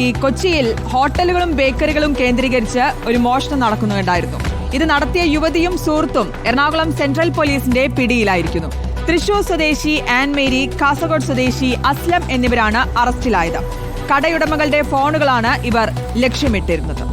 ഈ കൊച്ചിയിൽ ഹോട്ടലുകളും ബേക്കറികളും കേന്ദ്രീകരിച്ച് ഒരു മോഷണം നടക്കുന്നുണ്ടായിരുന്നു. ഇത് നടത്തിയ യുവതിയും സുഹൃത്തും എറണാകുളം സെൻട്രൽ പോലീസിന്റെ പിടിയിലായിരിക്കുന്നു. തൃശൂർ സ്വദേശി ആൻ മേരി, കാസർഗോഡ് സ്വദേശി അസ്ലം എന്നിവരാണ് അറസ്റ്റിലായത്. കടയുടമകളുടെ ഫോണുകളാണ് ഇവർ ലക്ഷ്യമിട്ടിരുന്നത്.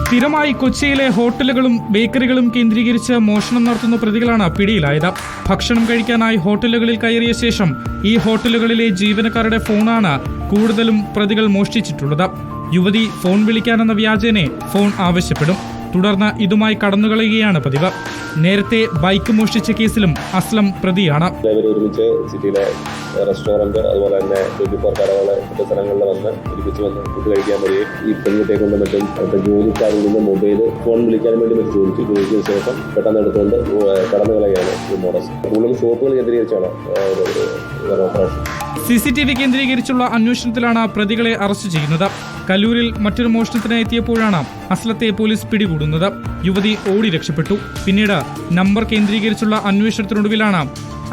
സ്ഥിരമായി കൊച്ചിയിലെ ഹോട്ടലുകളും ബേക്കറികളും കേന്ദ്രീകരിച്ച് മോഷണം നടത്തുന്ന പ്രതികളാണ് പിടിയിലായത്. ഭക്ഷണം കഴിക്കാനായി ഹോട്ടലുകളിൽ കയറിയ ശേഷം ഈ ഹോട്ടലുകളിലെ ജീവനക്കാരുടെ ഫോണാണ് കൂടുതലും പ്രതികൾ മോഷ്ടിച്ചിട്ടുള്ളത്. യുവതി ഫോൺ വിളിക്കാനെന്ന വ്യാജേനെ ഫോൺ ആവശ്യപ്പെടും. തുടർന്ന് ഇതുമായി കടന്നുകളയുകയാണ് പതിവ്. നേരത്തെ ബൈക്ക് മോഷ്ടിച്ച കേസിലും അസ്ലം പ്രതിയാണ്. ഒരുമിച്ച് സിറ്റിയിലെ റെസ്റ്റോറന്റ് അതുപോലെ തന്നെ 24 കടകള് മറ്റു സ്ഥലങ്ങളിൽ വന്ന് ഒരുമിച്ച് വന്ന് ഫുഡ് കഴിക്കാൻ വരികയും ഈ പെൺകുട്ടിയെ കൊണ്ട് മറ്റും അടുത്ത ജോലിക്കാരിൽ നിന്ന് മൊബൈൽ ഫോൺ വിളിക്കാൻ വേണ്ടി മറ്റു ചോദിച്ചതിന് ശേഷം പെട്ടെന്ന് എടുത്തുകൊണ്ട് കടന്നു കളയാണ് ഈ മോഡസ്. കൂടുതൽ ഷോപ്പുകൾ കേന്ദ്രീകരിച്ചാണ് ഓപ്പറേഷൻ. CCTV കേന്ദ്രീകരിച്ചുള്ള അന്വേഷണത്തിലാണ് പ്രതികളെ അറസ്റ്റ് ചെയ്യുന്നത്. കല്ലൂരിൽ മറ്റൊരു മോഷണത്തിനായി എത്തിയപ്പോഴാണ് അസ്ലത്തെ പോലീസ് പിടികൂടുന്നത്. യുവതി ഓടി രക്ഷപ്പെട്ടു. പിന്നീട് നമ്പർ കേന്ദ്രീകരിച്ചുള്ള അന്വേഷണത്തിനൊടുവിലാണ്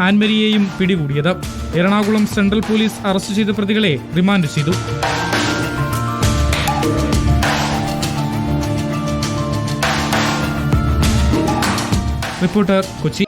ആൻമരിയെയും പിടികൂടിയത്. എറണാകുളം സെൻട്രൽ പോലീസ് അറസ്റ്റ് ചെയ്ത പ്രതികളെ റിമാൻഡ് ചെയ്തു. റിപ്പോർട്ടർ, കൊച്ചി.